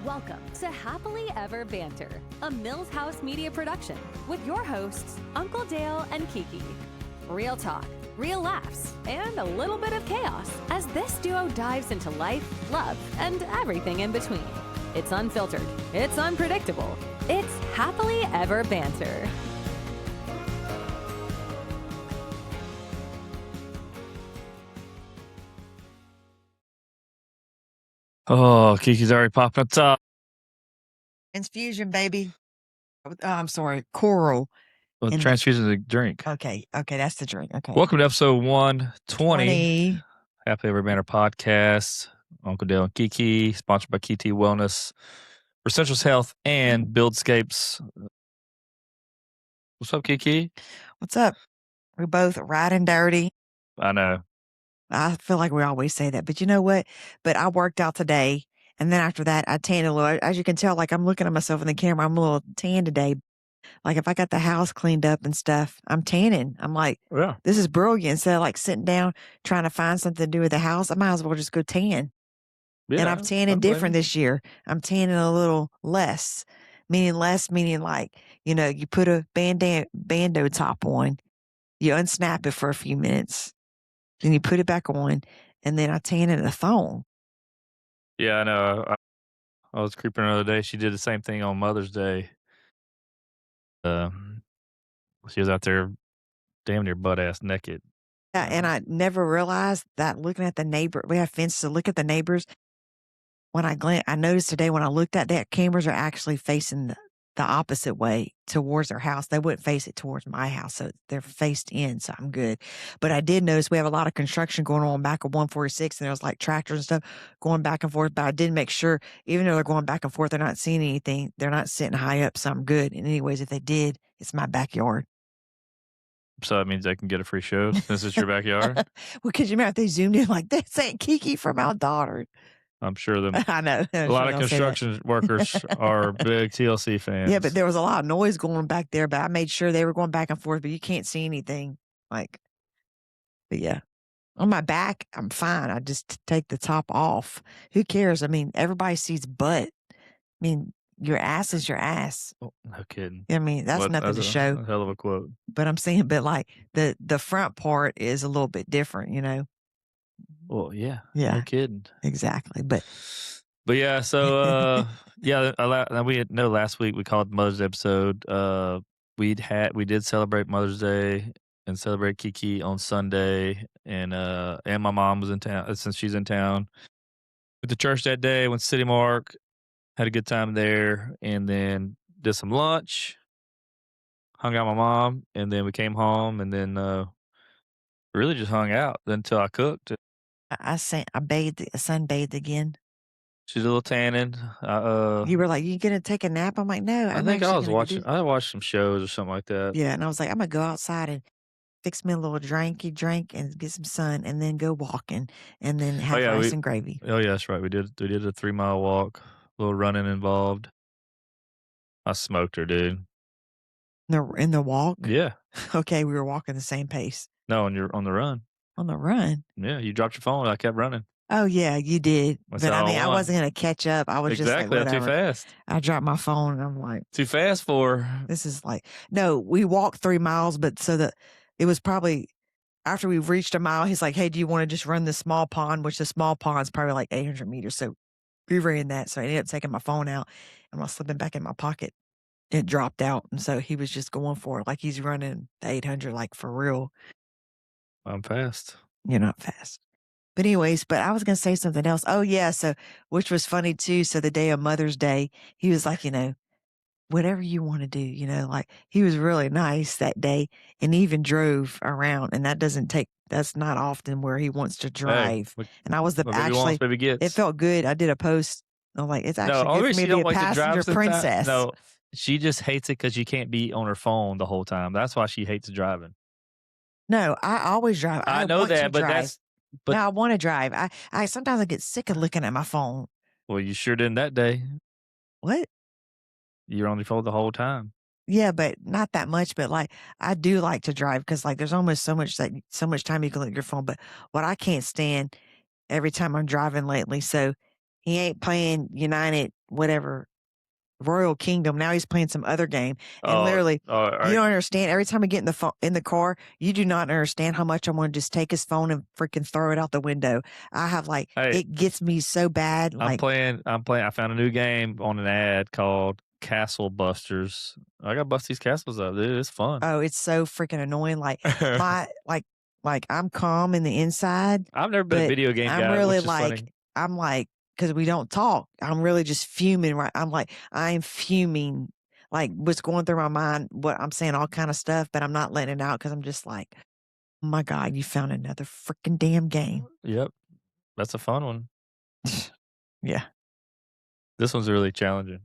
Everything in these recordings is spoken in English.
Welcome to Happily Ever Banter, a Mills House media production with your hosts, Uncle Dale and Kiki. Real talk, real laughs, and a little bit of chaos as this duo dives into life, love, and everything in between. It's unfiltered, it's unpredictable, it's Happily Ever Banter. Oh, Kiki's already popping up top. Transfusion, baby. I'm sorry, coral. Well, transfusion is a drink. Okay, that's the drink. Okay. Welcome to episode 120. Happily Ever Banter podcast. Uncle Dale and Kiki, sponsored by KT Wellness for Central's Health and Buildscapes. What's up, Kiki? What's up? We're both riding dirty. I know. I feel like we always say that, but you know what? But I worked out today, and then after that, I tanned a little. As you can tell, like I'm looking at myself in the camera, I'm a little tan today. Like if I got the house cleaned up and stuff, I'm tanning. I'm like, Yeah. This is brilliant. Instead of like sitting down trying to find something to do with the house, I might as well just go tan. Yeah, and I'm tanning different this year. I'm tanning a little less, meaning like, you put a bando top on, you unsnap it for a few minutes, then you put it back on, and then I tan it in a thong. Yeah, I know. I was creeping her the other day. She did the same thing on Mother's Day. She was out there damn near butt-ass naked. Yeah, and I never realized that looking at the neighbor, we have fences to look at the neighbors. When I noticed today when I looked at that, cameras are actually facing the opposite way towards their house. They wouldn't face it towards my house, so they're faced in, so I'm good. But I did notice we have a lot of construction going on back of 146, and there was like tractors and stuff going back and forth. But I did make sure, even though they're going back and forth, they're not seeing anything. They're not sitting high up, so I'm good. And anyways, if they did, it's my backyard. So that means I can get a free show since it's your backyard? Well, because you remember if they zoomed in like, this ain't Kiki from our daughter. I'm sure them. I know. A lot of construction workers are big TLC fans. Yeah, but there was a lot of noise going back there, but I made sure they were going back and forth, but you can't see anything. But yeah. On my back, I'm fine. I just take the top off. Who cares? I mean, everybody sees butt. I mean, your ass is your ass. Oh, no kidding. I mean, that's nothing to show. A hell of a quote. But I'm saying, but like the front part is a little bit different, Well, yeah. Yeah. No kidding. Exactly. But yeah, so yeah, last week we called Mother's Day episode. We did celebrate Mother's Day and celebrate Kiki on Sunday, and my mom was in town since she's in town. Went to church that day, went to City Mark, had a good time there, and then did some lunch, hung out with my mom, and then we came home, and then really just hung out until I cooked. I sunbathed again. She's a little tanning. You were like, you gonna take a nap? I'm like, no. I think I was watching. I watched some shows or something like that. Yeah, and I was like, I'm gonna go outside and fix me a little drinky drink and get some sun, and then go walking, and then have rice and gravy. Oh yeah, that's right. We did a 3-mile walk, a little running involved. I smoked her, dude. In the walk? Yeah. Okay, we were walking the same pace. No, on the run. On the run? Yeah, you dropped your phone. I kept running. Oh yeah, you did. That's but I mean, I wasn't gonna catch up. I was exactly just like, too fast. I dropped my phone, and I'm like, too fast for. This is like, no. We walked 3 miles, but it was probably after we reached a mile. He's like, hey, do you want to just run the small pond? Which the small pond's probably like 800 meters. So we ran that. So I ended up taking my phone out and I was slipping back in my pocket. It dropped out, and so he was just going for it, like he's running the 800, like for real. I'm fast. You're not fast. But anyways, I was going to say something else. Oh, yeah. So, which was funny too. So the day of Mother's Day, he was like, whatever you want to do, like he was really nice that day and even drove around. And that's not often where he wants to drive. Hey, and I was it felt good. I did a post. I'm like, it's actually good for me to be a passenger princess. No, she just hates it because you can't be on her phone the whole time. That's why she hates driving. No, I always drive. I know that, but no, I want to drive. I sometimes I get sick of looking at my phone. Well, you sure didn't that day. What? You're on your phone the whole time. Yeah, but not that much. But like, I do like to drive because like there's almost so much time you can look at your phone. But what I can't stand every time I'm driving lately, so he ain't playing United whatever Royal Kingdom. Now he's playing some other game, and literally, right. you don't understand. Every time we get in the car, you do not understand how much I want to just take his phone and freaking throw it out the window. I have it gets me so bad. I'm playing. I found a new game on an ad called Castle Busters. I got to bust these castles up, dude. It's fun. Oh, it's so freaking annoying. I'm calm in the inside. I've never been a video game guy. I'm really which is funny. I'm because we don't talk. I'm really just fuming. Right. I'm fuming. Like what's going through my mind, what I'm saying, all kind of stuff, but I'm not letting it out because I'm just like, oh my God, you found another freaking damn game. Yep. That's a fun one. Yeah. This one's really challenging.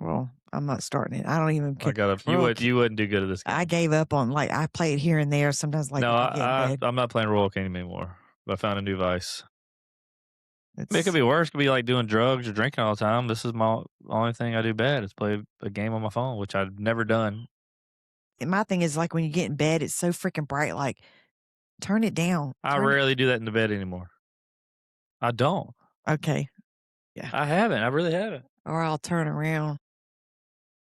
Well, I'm not starting it. I don't even care. You wouldn't do good at this game. I gave up on I play it here and there. Sometimes no, I'm not playing Royal Kingdom anymore. I found a new vice. It could be worse. It could be like doing drugs or drinking all the time. This is my only thing I do bad is play a game on my phone, which I've never done. And my thing is when you get in bed, it's so freaking bright. Turn it down. I rarely do that in the bed anymore. I don't. Okay. Yeah. I haven't. I really haven't. Or I'll turn around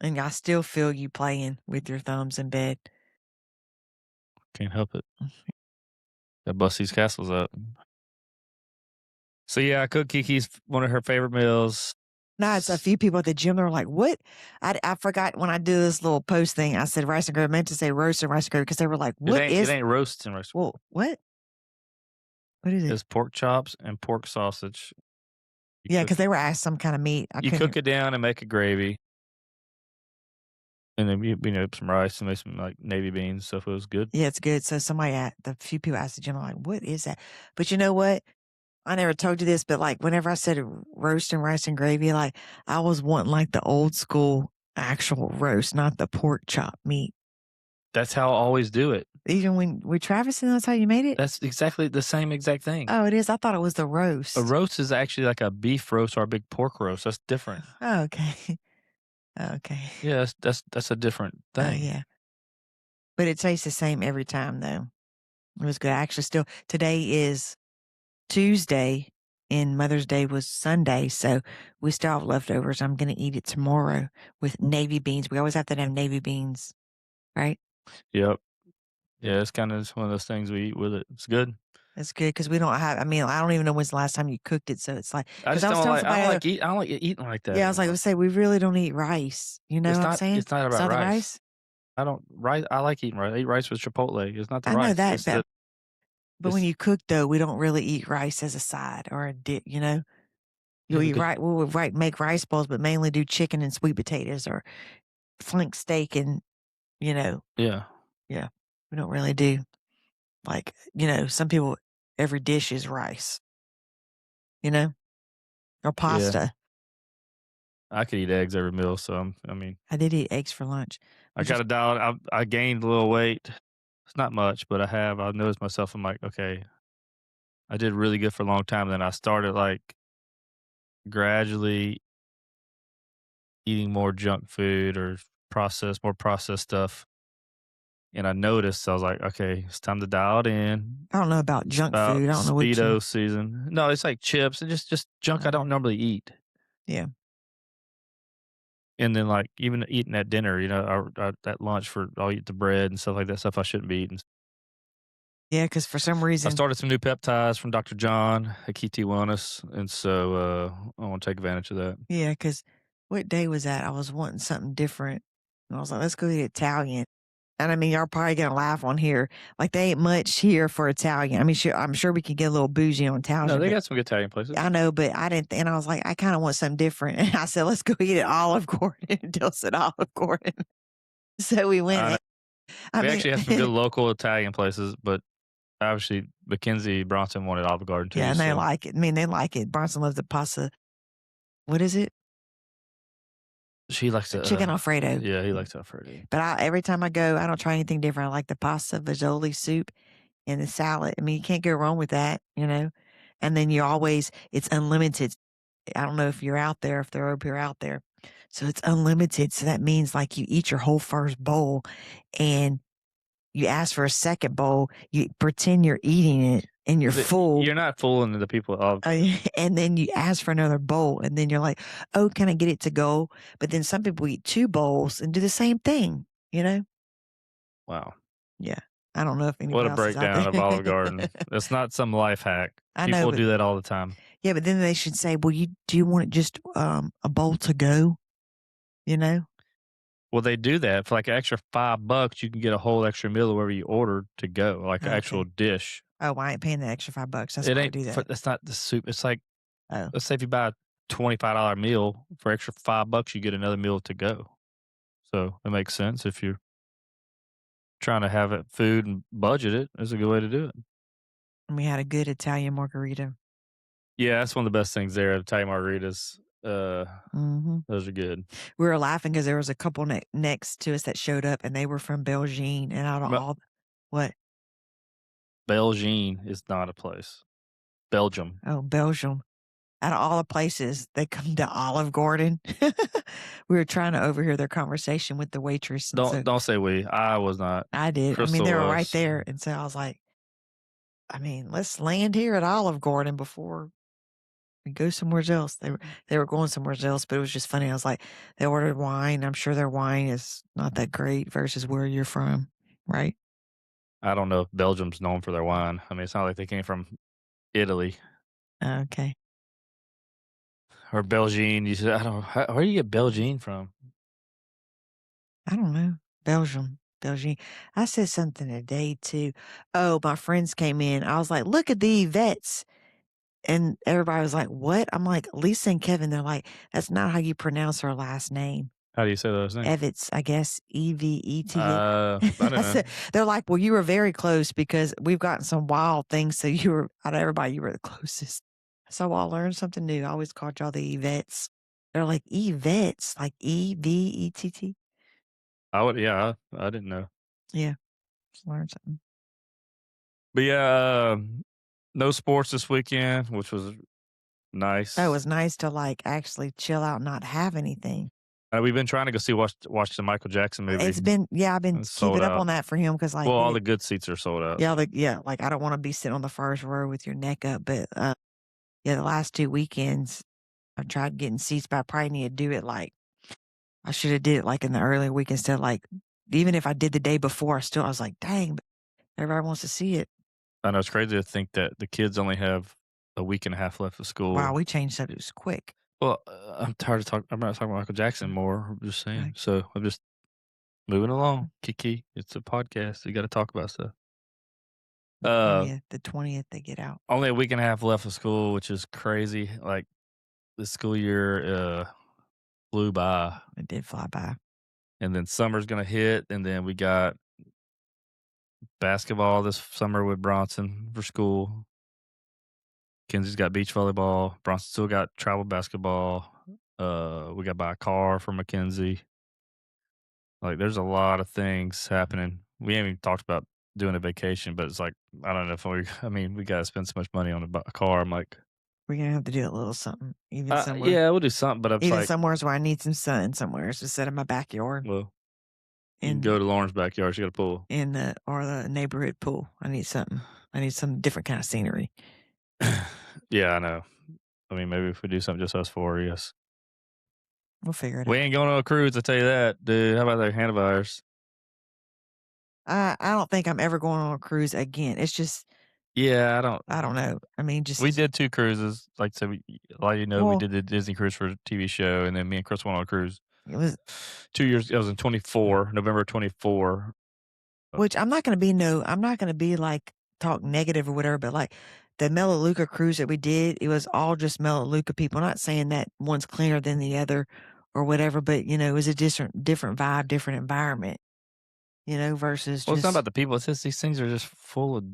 and I still feel you playing with your thumbs in bed. Can't help it. Gotta bust these castles up. So yeah, I cooked Kiki's one of her favorite meals. No, it's a few people at the gym. They're like, "What?" I forgot when I do this little post thing. I said rice and gravy. I meant to say roast and rice and gravy because they were like, "What is?" It ain't roast and rice. Well, what? What is it? It's pork chops and pork sausage. Yeah, because they were asked some kind of meat. You cook it down and make a gravy, and then you some rice and make some navy beans stuff. It was good. Yeah, it's good. So the few people asked the gym, like, "What is that?" But you know what? I never told you this, but whenever I said roast and rice and gravy, I was wanting the old school actual roast, not the pork chop meat. That's how I always do it. Even when we Travis, and that's how you made it? That's exactly the same exact thing. Oh, it is? I thought it was the roast. A roast is actually like a beef roast or a big pork roast. That's different. Oh, okay. Okay. Yeah, that's a different thing. Oh, yeah. But it tastes the same every time, though. It was good. Actually, today is Tuesday and Mother's Day was Sunday, so we still have leftovers. I'm going to eat it tomorrow with navy beans. We always have to have navy beans, right? Yep. Yeah, it's kind of one of those things we eat with it. It's good. It's good because we don't have. I don't even know when's the last time you cooked it. So it's I don't like eating like that. Yeah, I was let's say we really don't eat rice. You know what I'm saying? It's not about rice. I don't rice. I like eating rice. I eat rice with Chipotle. It's not the rice. I know that. But when you cook, though, we don't really eat rice as a side or a dip, you know? You'll eat right. We'll make rice bowls, but mainly do chicken and sweet potatoes or flank steak and, Yeah. Yeah. We don't really do, some people, every dish is rice, or pasta. Yeah. I could eat eggs every meal, so I did eat eggs for lunch. I got to dial. I gained a little weight. It's not much, but I have. I've noticed myself. I'm like, okay, I did really good for a long time. Then I started gradually eating more junk food or more processed stuff. And I noticed, I was like, okay, it's time to dial it in. I don't know about junk food. I don't know what Speedo season. No, it's like chips and just junk I don't normally eat. Yeah. And then even eating at dinner, at lunch I'll eat the bread and stuff like that, stuff I shouldn't be eating. Yeah, because for some reason. I started some new peptides from Dr. John at KT Wellness, and so I want to take advantage of that. Yeah, because what day was that? I was wanting something different. And I was like, let's go eat Italian. And y'all probably going to laugh on here. They ain't much here for Italian. I'm sure we could get a little bougie on Italian. No, they got some good Italian places. I know, but I didn't. And I was like, I kind of want something different. And I said, let's go eat at Olive Garden. Dill said Olive Garden. So we went. We actually have some good local Italian places, but obviously Mackenzie Bronson wanted Olive Garden too. Yeah, and they like it. They like it. Bronson loves the pasta. What is it? She likes the chicken Alfredo. Yeah, he likes Alfredo. But every time I go, I don't try anything different. I like the pasta, fagioli soup, and the salad. You can't go wrong with that, And then it's unlimited. I don't know if you're out there, if they're up here out there. So it's unlimited. So that means you eat your whole first bowl and you ask for a second bowl, you pretend you're eating it and you're full. You're not fooling the people of. And then you ask for another bowl, and then you're like, oh, can I get it to go? But then some people eat 2 bowls and do the same thing, you know? Wow. Yeah. I don't know if anyone What a else is out breakdown there. of Olive Garden. That's not some life hack. I know, People but- do that all the time. Yeah, but then they should say, well, do you want it just a bowl to go? You know? Well, they do that for like an extra $5. You can get a whole extra meal or whatever you ordered to go, like an actual dish. Oh, I ain't paying the extra $5. That's It why I ain't. do that. That's not the soup. It's like, Oh. let's say if you buy a $25 meal for extra $5, you get another meal to go. So it makes sense if you're trying to have it food and budget it. It's a good way to do it. And we had a good Italian margarita. Yeah, that's one of the best things there. Italian margaritas. Mm-hmm. Those are good. We were laughing because there was a couple next to us that showed up, and they were from Belgium. And out of all, what? Belgium is not a place. Belgium. Oh, Belgium. Out of all the places, they come to Olive Garden. We were trying to overhear their conversation with the waitress. And Don't say we. I was not. I did. Crystal I mean, they were was. right there. And so I was like, I mean, let's land here at Olive Garden before we go somewhere else. They were going somewhere else, but it was just funny. I was like, they ordered wine. I'm sure their wine is not that great versus where you're from, right? I don't know if Belgium's known for their wine. I mean, it's not like they came from Italy Okay. or Belgium. You said, where do you get Belgium from? I don't know. Belgium. I said something today too. Oh, my friends came in. I was like, look at the Yvettes. And everybody was like, what? I'm like, Lisa and Kevin, they're like, that's not how you pronounce her last name. How do you say those names? Evets, I guess, Evets. I don't know. They're like, well, you were very close because we've gotten some wild things. So you were, out of everybody, you were the closest. So I learned something new. I always called y'all the Yvettes. They're like Yvettes, like Evett. I didn't know. Yeah. Just learned something. But yeah, no sports this weekend, which was nice. Oh, it was nice to like actually chill out and not have anything. We've been trying to go watch the Michael Jackson movie. I've been keeping up on that for him because like all the good seats are sold out. Yeah, like I don't want to be sitting on the first row with your neck up, but the last 2 weekends I tried getting seats, but I probably need to do it like I should have did it like in the early week instead of like even if I did the day before, I was like, dang, but everybody wants to see it. I know it's crazy to think that the kids only have a week and a half left of school. Wow, we changed subjects quick. Well, I'm tired of talking. I'm not talking about Michael Jackson more. I'm just saying. Okay. So I'm just moving along. Kiki, it's a podcast. You got to talk about stuff. The 20th they get out. Only a week and a half left of school, which is crazy. Like the school year flew by. It did fly by. And then summer's gonna hit, and then we got basketball this summer with Bronson for school. Kenzie's got beach volleyball. Bronson still got travel basketball. We got to buy a car for Mackenzie. Like, there's a lot of things happening. We haven't even talked about doing a vacation, but it's like, I don't know if we got to spend so much money on a car. I'm like, we're going to have to do a little something. Even somewhere. Yeah, we'll do something, but I'm even like, somewhere where I need some sun somewhere. It's just set in my backyard. Well, you can go to Lauren's backyard. She got a pool. Or the neighborhood pool. I need something. I need some different kind of scenery. Yeah, I know. I mean, maybe if we do something just us four, yes. We'll figure it out. We ain't going on a cruise, I tell you that, dude. How about that handlebars? I don't think I'm ever going on a cruise again. It's just. Yeah, I don't know. I mean, just. We did 2 cruises. Like, so a lot of we did the Disney cruise for a TV show, and then me and Chris went on a cruise. It was 2 years. It was in 24, November 24. Which I'm not going to be like talk negative or whatever, but like the Melaleuca cruise that we did, it was all just Melaleuca people. I'm not saying that one's cleaner than the other or whatever, but it was a different vibe, different environment, versus. Well, it's not about the people. It's just these things are just full of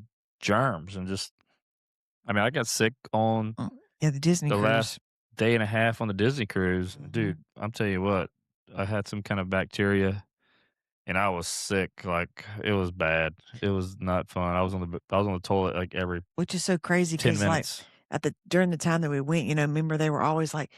germs and just. I mean, I got sick on the Disney cruise. Last day and a half on the Disney cruise, dude. I'm telling you what, I had some kind of bacteria. And I was sick, like it was bad. It was not fun. I was on the toilet like every, which is so crazy 10 because like minutes. during the time that we went, remember they were always like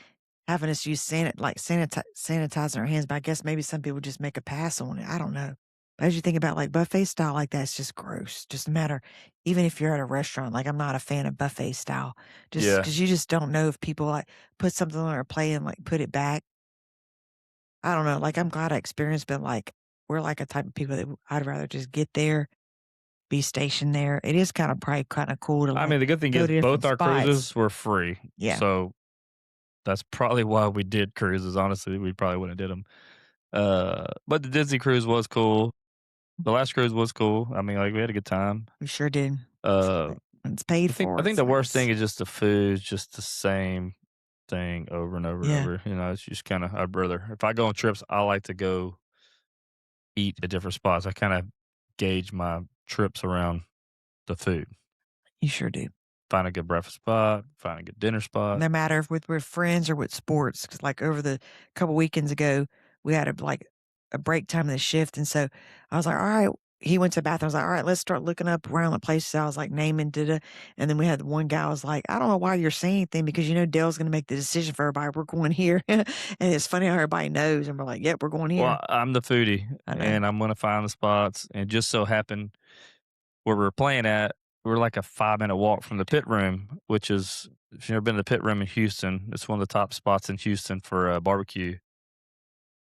having us use sanitizing our hands. But I guess maybe some people just make a pass on it. I don't know. But as you think about like buffet style like that, it's just gross. Just no matter, even if you're at a restaurant, like I'm not a fan of buffet style, just Yeah. because you just don't know if people like put something on their plate and like put it back. I don't know. Like I'm glad I experienced, but like we're like a type of people that I'd rather just get there, be stationed there. It is probably kind of cool to I like mean, the good thing go is to different both our spots. cruises were free. Yeah, So that's probably why we did cruises. Honestly, we probably wouldn't have did them. But the Disney cruise was cool. The last cruise was cool. I mean, like we had a good time. we sure did. Uh, When it's paid I for, think it's the worst nice. thing is just the food, just the same thing over and over and Yeah, over. You know, it's just kind of. I'd rather if I go on trips, I like to go eat at different spots. I kind of gauge my trips around the food. you sure do. Find a good breakfast spot, find a good dinner spot. No matter if with friends or with sports. 'Cause like over the couple weekends ago, we had a break time in the shift, and so I was like, "All right." He went to the bathroom. I was like, "All right, let's start looking up around the places." I was like naming, and then we had one guy was like, "I don't know why you're saying anything because you know Dale's going to make the decision for everybody. We're going here," and it's funny how everybody knows, and we're like, "Yep, we're going here." Well, I'm the foodie, I know. and I'm gonna find the spots. And just so happened where we're playing at, we're like a 5-minute walk from the pit room, which is if you've never been to the pit room in Houston, it's one of the top spots in Houston for barbecue.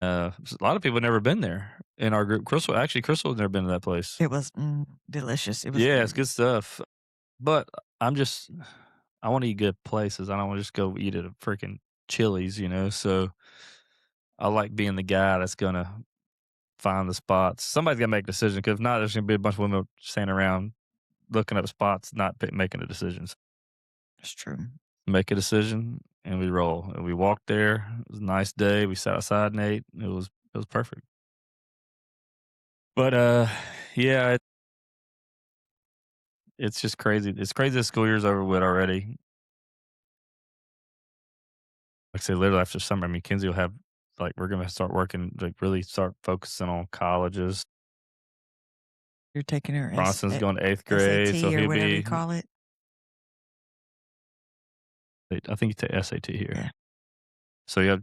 A lot of people have never been there in our group. Crystal has never been to that place. It was delicious. It was Yeah, very it's good. good stuff. But I'm just, I want to eat good places. I don't want to just go eat at a freaking Chili's, you know. So I like being the guy that's gonna find the spots. Somebody's got to make a decision because if not, there's going to be a bunch of women standing around looking up spots, not making the decisions. It's true. Make a decision, and we roll. And we walked there. It was a nice day. We sat outside and ate. It was perfect. But yeah, it's just crazy. It's crazy the school year's over with already. Like I say, literally after summer, I mean, Kinsey will have like we're gonna start working, like really start focusing on colleges. You're taking her Bronson's going to eighth grade, so SAT or he'll whatever you be. call it. I think you take SAT Yeah. here. So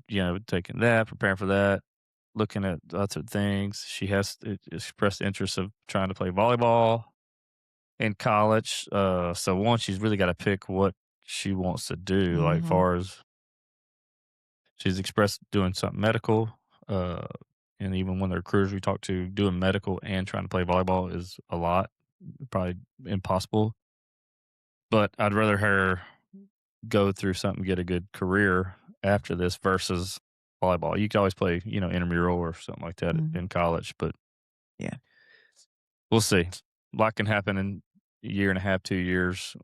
taking that, preparing for that, looking at lots of things. She has expressed interest of trying to play volleyball in college. So one, she's really got to pick what she wants to do. Like Mhm. far as she's expressed doing something medical, uh, and even when the recruiters we talk to, doing medical and trying to play volleyball is a lot, probably impossible. But I'd rather her go through something, get a good career after this versus volleyball. You could always play, intramural or something like that Mhm. in college, but Yeah. we'll see. A lot can happen in a year and a half, 2 years,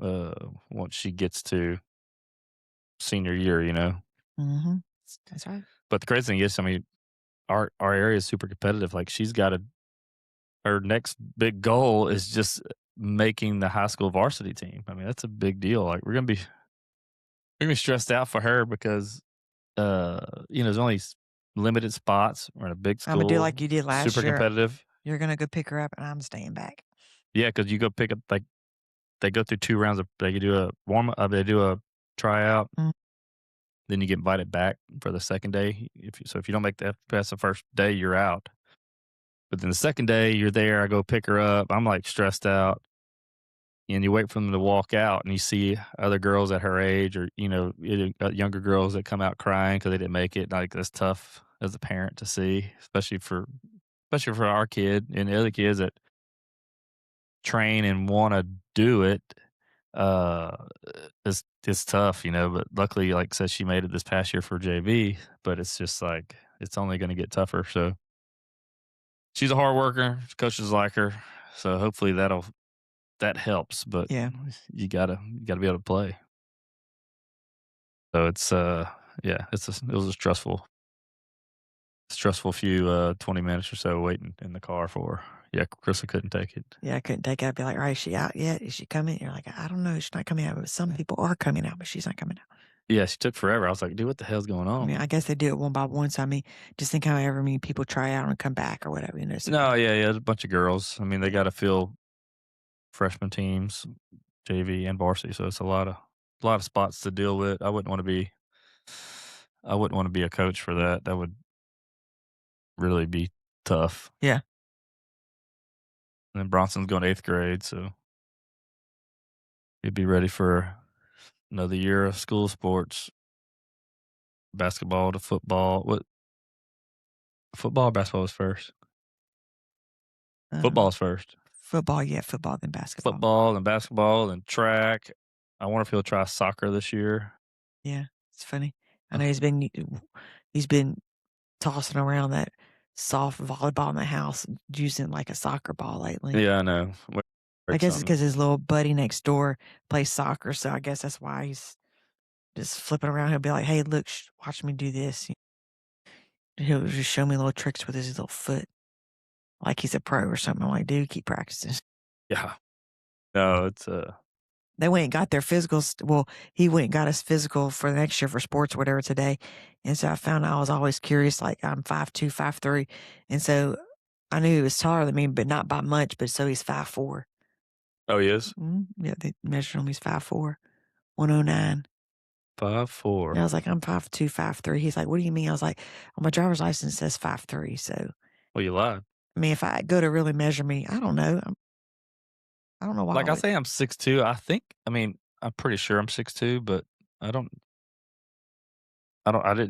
once she gets to senior year, Mhm. That's right. But the crazy thing is, I mean, our area is super competitive. Like her next big goal is just making the high school varsity team. I mean, that's a big deal. Like we're gonna be stressed out for her because there's only limited spots. We're in a big Imma do school, like you did last super year. competitive. You're gonna go pick her up, and I'm staying back. Yeah, because you go pick up like they go through 2 rounds of they do a warm up, they do a tryout, Mm. then you get invited back for the second day. If you don't make that past the first day, you're out. But then the second day, you're there. I go pick her up. I'm like stressed out, and you wait for them to walk out, and you see other girls at her age, or younger girls that come out crying because they didn't make it. Like that's tough as a parent to see, especially for our kid and the other kids that train and want to do it. Uh, it's tough, But luckily, like I said, she made it this past year for JV. But it's just like it's only going to get tougher. So she's a hard worker. Coaches like her, so hopefully that helps. But Yeah. you gotta be able to play. So it's yeah, it was a stressful few 20 minutes or so waiting in the car for her. Yeah, Krista couldn't take it. Yeah, I couldn't take it. I'd be like, "All right, is she out yet? Is she coming?" You're like, "I don't know. She's not coming out." But some people are coming out, but she's not coming out. Yeah, she took forever. I was like, dude, what the hell's going I on? mean, I guess they do it one by one. So I mean, just think however many people try out and come back or whatever. So No, yeah, there's a bunch of girls. I mean, they got to fill freshman teams, JV and varsity, so it's a lot of spots to deal with. I wouldn't want to be a coach for that. That would really be tough. yeah. And then Bronson's going to 8th grade, so he'd be ready for another year of school sports, basketball to football. What football or basketball was first? Football's first. Football, yeah, football, then basketball. Football and basketball and track. I wonder if he'll try soccer this year. Yeah, it's funny. I know he's been tossing around that soft volleyball in the house, using like a soccer ball lately. Yeah, I know. I guess it's because his little buddy next door plays soccer, so I guess that's why he's just flipping around. He'll be like, "Hey, look, watch me do this." He'll just show me little tricks with his little foot, like he's a pro or something. I'm like, dude, keep practicing. Yeah. No, it's They went and got their physicals. Well, he went and got his physical for the next year for sports or whatever today. And so I found out I was always curious, like I'm 5'2", 5'3". And so I knew he was taller than me, but not by much. But so he's 5'4". Oh, he is? Yeah, they measured him. He's 5'4", 109. 5'4". And I was like, I'm 5'2", 5'3". He's like, what do you mean? I was like, well, my driver's license says 5'3". So, Well, you lied. I mean, if I go to really measure me, I don't know. I don't know why. Like I say, I'm 6'2". I'm pretty sure I'm 6'2", but I didn't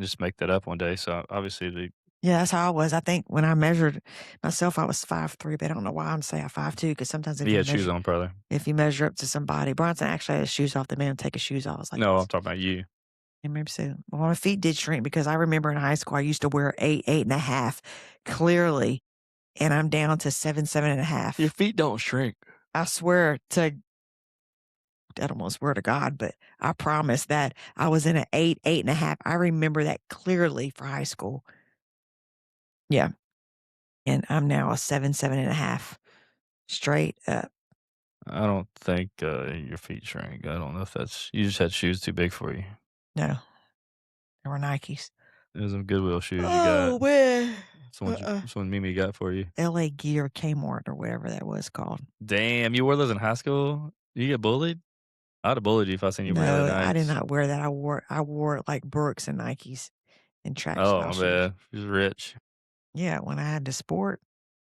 just make that up one day. So obviously Yeah, that's how I was. I think when I measured myself, I was 5'3", but I don't know why I'm saying 5'2", because sometimes if he you had shoes measure, on, probably. if you measure up to somebody, Bronson actually had his shoes off. The man take his shoes off. I was like, No, I'm talking about you. yeah, maybe so. Well, my feet did shrink because I remember in high school I used to wear 8, 8.5, clearly, and I'm down to 7, 7.5. Your feet don't shrink. I swear to, I don't want to swear to God, but I promise that I was in an 8, 8.5. I remember that clearly for high school. Yeah. And I'm now a 7, 7.5. Straight up. I don't think your feet shrink. I don't know if you just had shoes too big for you. No. They were Nikes. There's some Goodwill shoes you got. Oh, man. Someone Mimi got for you. LA Gear Kmart or whatever that was called. Damn, you wore those in high school? You get bullied? I'd have bullied you if I seen you wear No, that. I did not wear that. I wore like Brooks and Nikes and track Oh, style my shoes. bad. He was rich. Yeah, when I had to sport,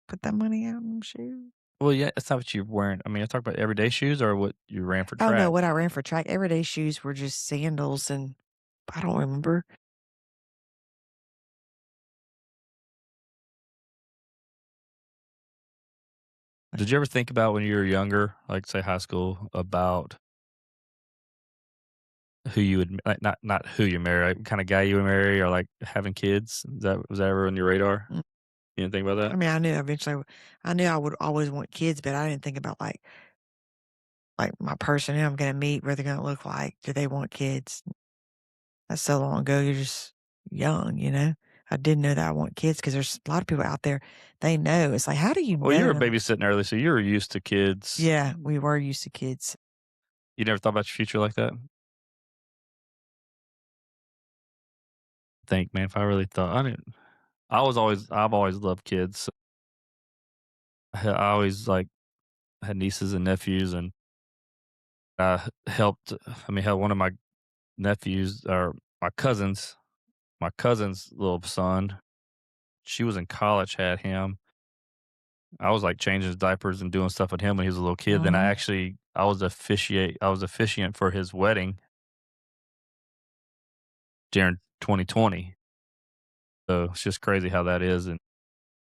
put that money out in them shoes. Well, yeah, that's not what you're wearing. I mean, I talk about everyday shoes or what you ran for track. Oh, no, what I ran for track. Everyday shoes were just sandals, and I don't remember. Did you ever think about when you were younger, like say high school, about who you would not who you marry, like kind of guy you would marry, or like having kids? Was that ever on your radar? Mm. You didn't think about that? I mean, I knew I would always want kids, but I didn't think about like my person who I'm going to meet, what they're going to look like. Do they want kids? That's so long ago. You're just young, you know? I didn't know that I want kids because there's a lot of people out there, they know. It's like, how do you know? Well, you were babysitting early, so you were used to kids. Yeah, we were used to kids. You never thought about your future like that? Think, man, if I really thought, I've always loved kids. I always had nieces and nephews, and I helped. I mean, hell, one of my nephews or my cousin's little son. She was in college, had him. I was like changing his diapers and doing stuff with him when he was a little kid. Then I was officiant for his wedding during 2020. So it's just crazy how that is. And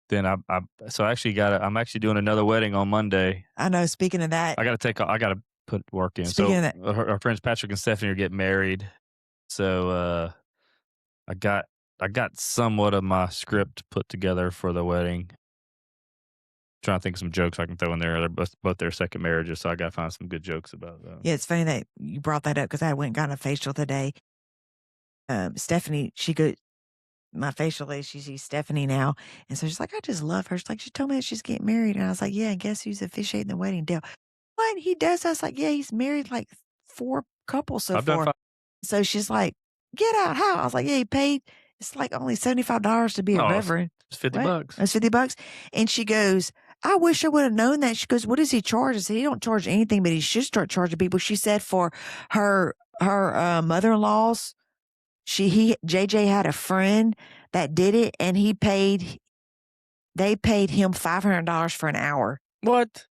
then I'm actually doing another wedding on Monday. I know. Speaking of that, I got to put work in. Speaking of that, our friends Patrick and Stephanie are getting married. So I got somewhat of my script put together for the wedding. Trying to think of some jokes I can throw in there. They're both their second marriages, so I got to find some good jokes about that. yeah, it's funny that you brought that up because I went and got a facial today. Stephanie, my facial lady, she sees Stephanie now. And so she's like, I just love her. She's like, she told me that she's getting married. And I was like, yeah, and guess who's officiating the wedding? Dale. What? He does? I was like, yeah, he's married like 4 couples so I've far. done 5. So she's like, get out. How? I was like, yeah, he paid. It's like only $75 to be a reverend. It's $50. It's $50. And she goes, I wish I would have known that. She goes, what does he charge? I said, he don't charge anything, but he should start charging people. She said for her mother-in-law's, JJ had a friend that did it, and they paid him $500 for an hour. What?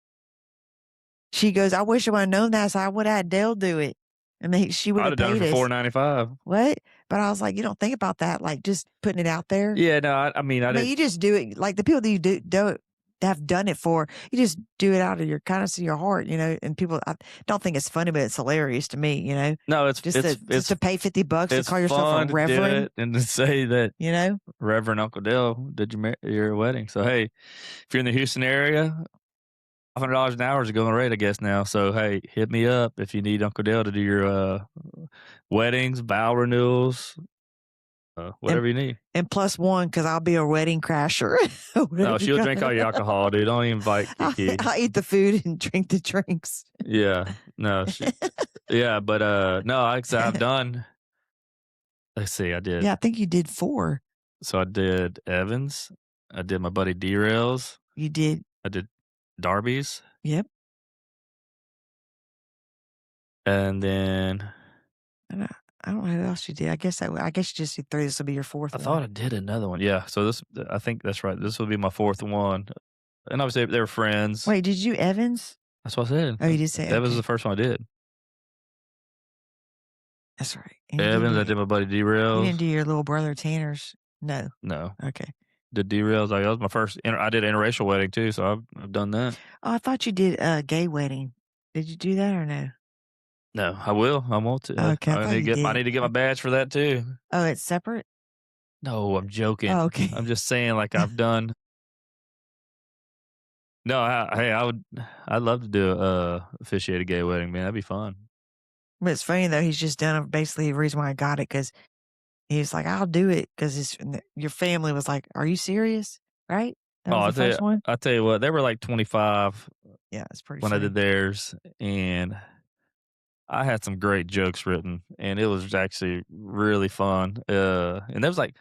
She goes, I wish I would have known that, so I would have had Dale do it. And she would I'd have have done it paid for us. $4.95. What? But I was like, you don't think about that, like just putting it out there. Yeah, no, I mean, I didn't. You just do it like the people that you do have done it for. You just do it out of your kindness of your heart, And people, I don't think it's funny, but it's hilarious to me, No, it's just to pay $50 to it's call yourself a fun to do reverend, it and to say that you Reverend Uncle Dale did your wedding. So hey, if you're in the Houston area, $500 an hour is a going rate, I guess now. So hey, hit me up if you need Uncle Dale to do your weddings, vow renewals, whatever you need. And +1 because I'll be a wedding crasher. No, she'll drink all your alcohol, dude. Don't invite Kiki. I'll eat the food and drink the drinks. Yeah, no, yeah, but no, I've done. Let's see, I did. Yeah, I think you did 4. So I did Evans. I did my buddy D-Rails. You did. I did Darby's. Yep. And then And I don't know who else you did. I guess you just did 3. This will be your 4th I one. thought I did another one. Yeah. So I think that's right. This will be my 4th one. And obviously they were friends. Wait, did you Evans? That's what I said. Oh, you did say Evans was okay. the first one I did. That's right. And Evans, I did my buddy D-Rails. You didn't do your little brother Tanner's? No. No. Okay. Did D-Rails. That was my first. I did an interracial wedding too, so I've done that. Oh, I thought you did a gay wedding. Did you do that or no? No, I will. I want to. Okay, I need to get my badge for that too. Oh, it's separate? No, I'm joking. Oh, okay. I'm just saying, like I've done. No, I'd love to do officiate a gay wedding, man. That'd be fun. But it's funny though. He's just done basically the reason why I got it because he's like, I'll do it because your family was like, "Are you serious?" Right? That was the first one. I'll tell you what, they were like 25. Yeah, it's pretty when funny. I did theirs, and I had some great jokes written, and it was actually really fun. And there was like,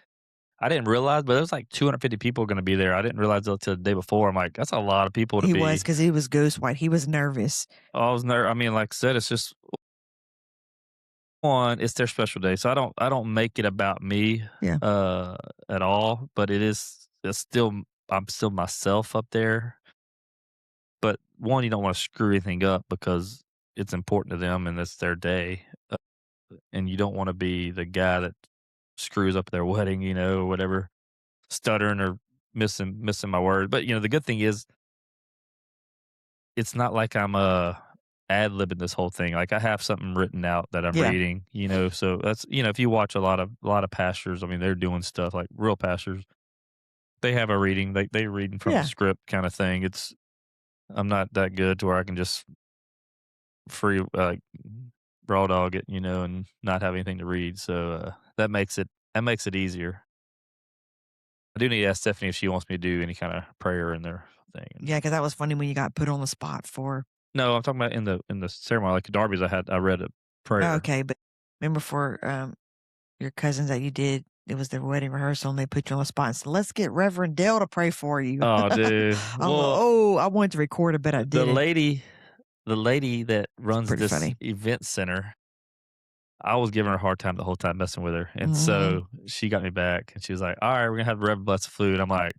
I didn't realize, but there was like 250 people going to be there. I didn't realize until the day before. I'm like, that's a lot of people to be. He was because he was ghost white. He was nervous. I was nervous. I mean, like I said, it's just one. It's their special day, so I don't make it about me. Yeah. At all. But I'm still myself up there. But one, you don't want to screw anything up because it's important to them and it's their day. And you don't want to be the guy that screws up their wedding, or whatever, stuttering or missing my word. But the good thing is, it's not like I'm ad-libbing this whole thing. Like I have something written out that I'm reading, So that's if you watch a lot of pastors, I mean, they're doing stuff like real pastors. They have a reading, they reading from the script kind of thing. I'm not that good to where I can just free raw dog it, and not have anything to read. So that makes it easier. I do need to ask Stephanie if she wants me to do any kind of prayer in their thing. Yeah, because that was funny when you got put on the spot for. No, I'm talking about in the ceremony, like Darby's. I read a prayer. Oh, okay, but remember for your cousins that you did, it was their wedding rehearsal, and they put you on the spot and said, "Let's get Reverend Dale to pray for you." Oh, dude. I wanted to record it, but I didn't. The lady that runs this event center, I was giving her a hard time the whole time messing with her. And so she got me back and she was like, all right, we're going to have the Reverend bless the food. I'm like,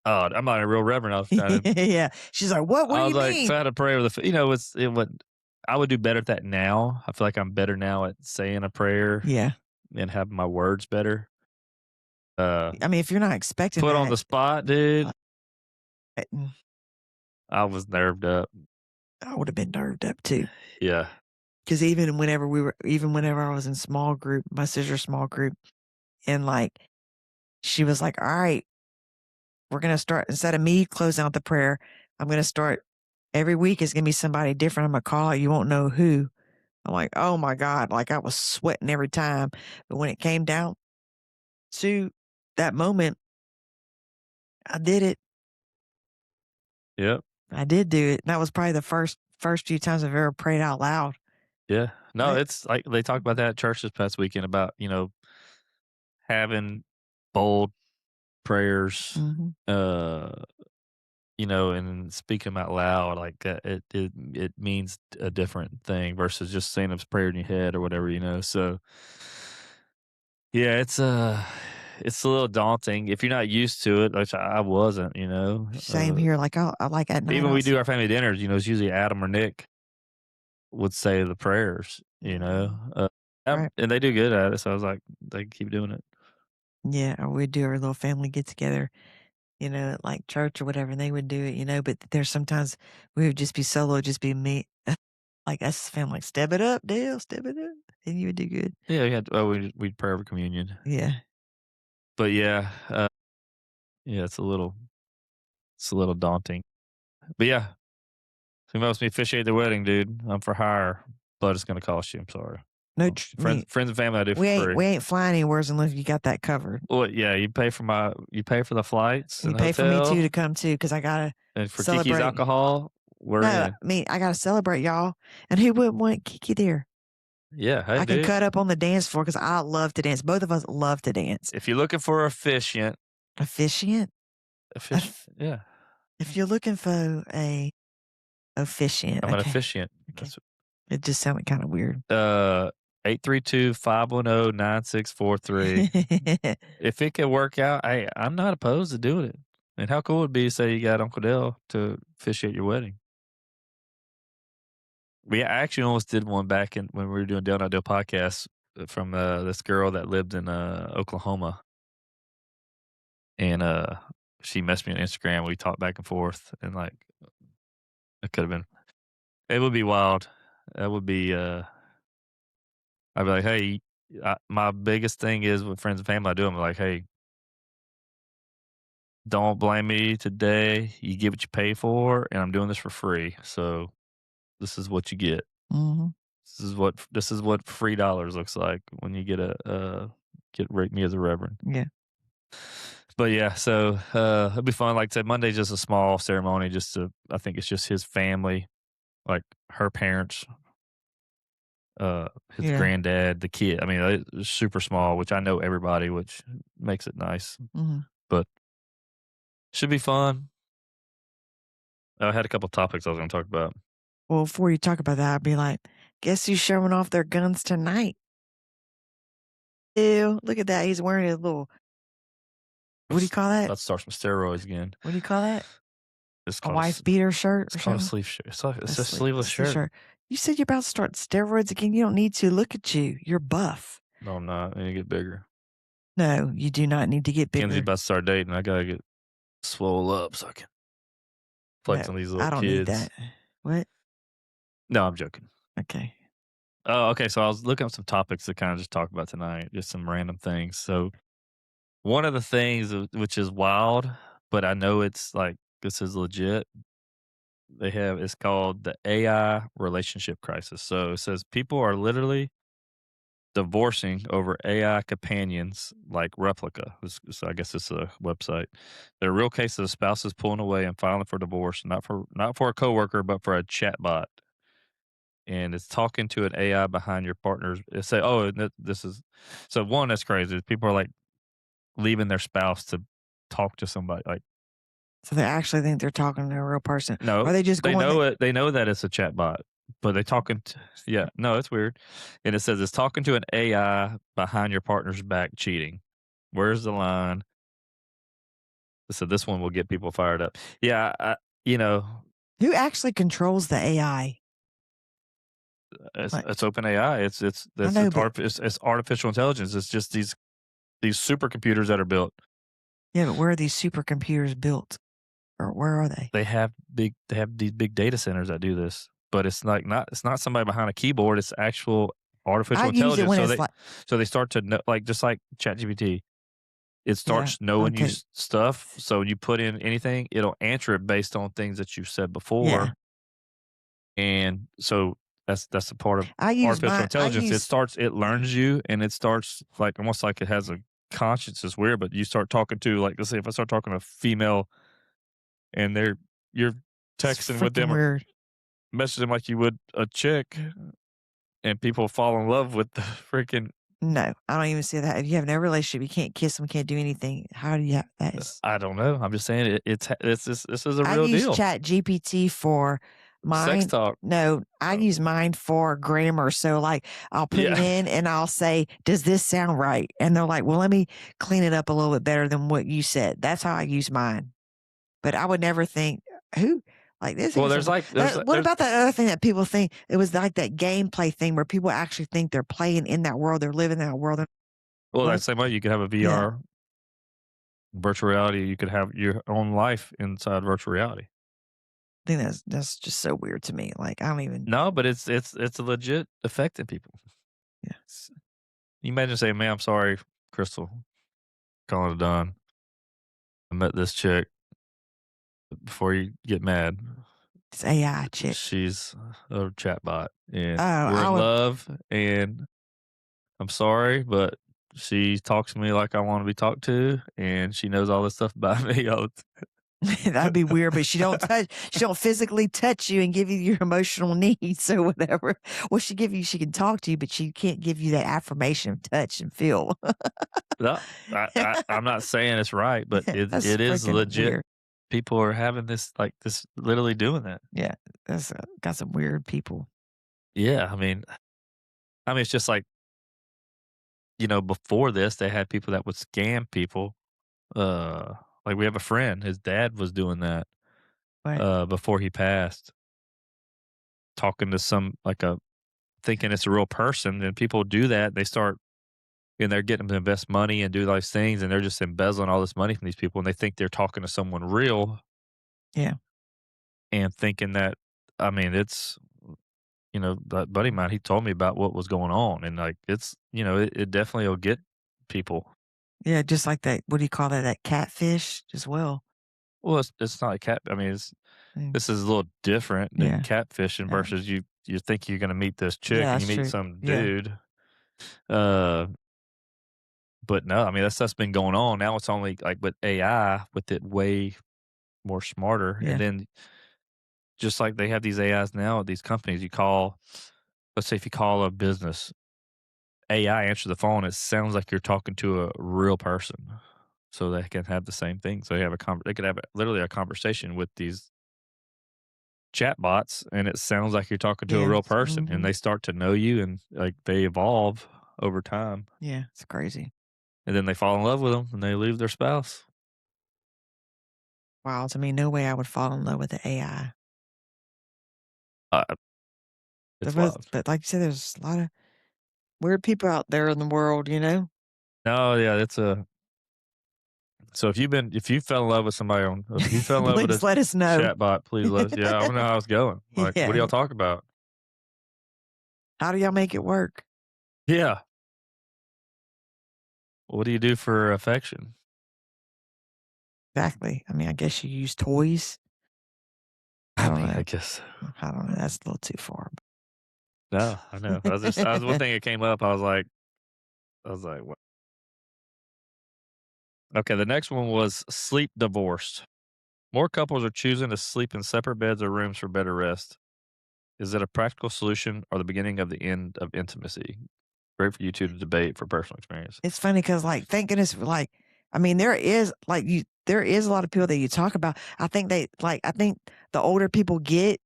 oh, I'm not a real Reverend. I was trying to. Yeah. She's like, what? What do you mean? I was like, so I had to pray with the food. I would do better at that now. I feel like I'm better now at saying a prayer. Yeah. And having my words better. I mean, if you're not expecting put on the spot, dude. I was nerved up. I would have been nerved up too. Yeah. Because even whenever I was in small group, my sister's small group, and like, she was like, all right, we're going to start, instead of me closing out the prayer, I'm going to start every week. It's going to be somebody different. I'm going to call it. You won't know who. I'm like, oh my God. Like I was sweating every time. But when it came down to that moment, I did it. Yep. I did do it. And that was probably the first few times I've ever prayed out loud. Yeah. No, it's like they talked about that at church this past weekend about, having bold prayers, and speaking them out loud like that. It means a different thing versus just saying a prayer in your head or whatever, So yeah, it's a little daunting if you're not used to it, which I wasn't, you know. Same here. Like I like at night. Even we do our family dinners, you know, it's usually Adam or Nick would say the prayers, you know. Right. And they do good at it, so I was like, they keep doing it. Yeah, or we'd do our little family get together, you know, at like church or whatever, and they would do it, you know. But there's sometimes we would just be solo, just be me, like us as family, like step it up, Dale, step it up, and you would do good. Yeah, we'd pray over communion. Yeah. But yeah, it's a little daunting. But yeah, who else me officiate the wedding, dude? I'm for hire, but it's gonna cost you. I'm sorry. No, Friends and family, I do for free. we ain't flying anywhere unless you got that covered. Well, yeah, you pay for the flights. You and pay hotel, for me too to come too, because I gotta and for celebrate. Kiki's alcohol. We're no, in. I mean I gotta celebrate y'all, and who wouldn't want Kiki there? Yeah, hey, I can dude. cut up on the dance floor because I love to dance. Both of us love to dance. If you're looking for Officiant. Yeah. If you're looking for a officiant, I'm an officiant. Okay. It just sounded kind of weird. 832-510-9643. If it can work out, hey, I'm not opposed to doing it. And how cool would it be to say you got Uncle Dale to officiate your wedding? We actually almost did one back when we were doing Dale Not Dale podcast from this girl that lived in Oklahoma. And she messaged me on Instagram. We talked back and forth, and like it could have been. It would be wild. That would be. I'd be like, hey, my biggest thing is with friends and family. I do. I'm like, hey, don't blame me today. You get what you pay for, and I'm doing this for free. So this is what you get. Mm-hmm. This is what free dollars looks like when you get rate me as a reverend. Yeah. But yeah, so it'll be fun. Like I said, Monday's just a small ceremony. I think it's just his family, like her parents, his granddad, the kid. I mean, it's super small, which I know everybody, which makes it nice. Mm-hmm. But should be fun. I had a couple topics I was going to talk about. Well, before you talk about that, I'd be like, guess who's showing off their guns tonight? Ew, look at that. He's wearing a little, what do you call that? Let's start some steroids again. What do you call that? It's a wife beater shirt? It's called a sleeve shirt. It's a sleeveless shirt. You said you're about to start steroids again. You don't need to. Look at you. You're buff. No, I'm not. I need to get bigger. No, you do not need to get bigger. Kenzie's about to start dating. I got to get swole up so I can flex on these little kids. I don't need that. What? No, I'm joking. Okay. Oh, okay. So I was looking up some topics to kind of just talk about tonight, just some random things. So one of the things which is wild, but I know it's like this is legit. It's called the AI relationship crisis. So it says people are literally divorcing over AI companions like Replica. So I guess it's a website. There are real cases of spouses pulling away and filing for divorce, not for a coworker, but for a chatbot. And it's talking to an AI behind your partner's. It say, oh, this is so one. That's crazy. People are like leaving their spouse to talk to somebody. Like, so they actually think they're talking to a real person. no, or are they just they going know it. They know that it's a chatbot, but they talking. Yeah, no, it's weird. And it says it's talking to an AI behind your partner's back cheating. Where's the line? So this one will get people fired up. Yeah, who actually controls the AI? It's open AI. It's artificial intelligence. It's just these supercomputers that are built. Yeah, but where are these supercomputers built, or where are they? They have these big data centers that do this, but it's not somebody behind a keyboard. It's actual artificial intelligence. So they start to know, like just like ChatGPT. It starts knowing you stuff. So you put in anything, it'll answer it based on things that you've said before. Yeah. And so that's a part of artificial intelligence. It learns you, and it starts like almost like it has a conscience. It's weird, but you start talking to, like, let's say if I start talking to a female and you're texting with them or messaging them like you would a chick, and people fall in love with the freaking. No, I don't even see that. If you have no relationship, you can't kiss them, can't do anything. How do you have that? I don't know. I'm just saying this is a real deal. I use ChatGPT for mine. talk. No, I Oh. use mine for grammar. So like I'll put it Yeah. in and I'll say, does this sound right? And they're like, well, let me clean it up a little bit better than what you said. That's how I use mine. But I would never think who like this. Well, there's like there's What there's about that other thing that people think it was like that gameplay thing where people actually think they're playing in that world, they're living in that world. well What? that same way you could have a Yeah. VR virtual reality. You could have your own life inside virtual reality. I think that's just so weird to me. Like I don't even. No, but it's a legit affecting people. Yes. You imagine saying, "Man, I'm sorry, Crystal, calling it done. I met this chick." Before you get mad, It's AI chick. she's a chatbot, and Oh, we're I in would. love. And I'm sorry, but she talks to me like I want to be talked to, and she knows all this stuff about me. That'd be weird, but she don't physically touch you and give you your emotional needs or whatever. Well, she can talk to you, but she can't give you that affirmation of touch and feel. No, I'm not saying it's right, but That's it is freaking legit. weird. People are having this literally doing that. Yeah, that's got some weird people. Yeah, I mean, it's just like before this, they had people that would scam people. Like we have a friend, his dad was doing that Right. before he passed, talking to thinking it's a real person, and people do that. They start and they're getting them to invest money and do those things, and they're just embezzling all this money from these people, and they think they're talking to someone real, Yeah. and thinking that, it's that buddy of mine, he told me about what was going on, and like it's it definitely will get people. Yeah, just like that. What do you call that? That catfish as well. Well, it's not a cat. Mm. This is a little different than Yeah. catfishing versus you think you're gonna meet this chick Yeah, and that's you meet true. some Yeah. dude. Uh, but no, that stuff's been going on. Now it's only like with AI, with it way more smarter. Yeah. And then just like they have these AIs now at these companies, let's say if you call a business, AI answer the phone, it sounds like you're talking to a real person. So they can have the same thing. So they could have literally a conversation with these chatbots, and it sounds like you're talking to a real Yes. person, and Mhm. they start to know you, and like they evolve over time, Yeah, it's crazy. and then they fall in love with them and they leave their spouse. Wow. To me, no way I would fall in love with the AI. Uh, it's wild. But like you said, there's a lot of weird people out there in the world, No, yeah, so if you fell in love with somebody if you fell in love with Please a let us know. chatbot, please let us. Yeah, I want to know how it's going. Like, what do Yeah. y'all talk about? How do y'all make it work? Yeah, what do you do for affection? Exactly. I guess you use toys. I don't know. I guess. I don't know. That's a little too far. No, I know. I was one thing that came up. I was like, what? Okay, the next one was sleep divorced. More couples are choosing to sleep in separate beds or rooms for better rest. Is it a practical solution or the beginning of the end of intimacy? Great for you two to debate for personal experience. It's funny because, like, thank goodness, like, there is a lot of people that you talk about. I think the older people get,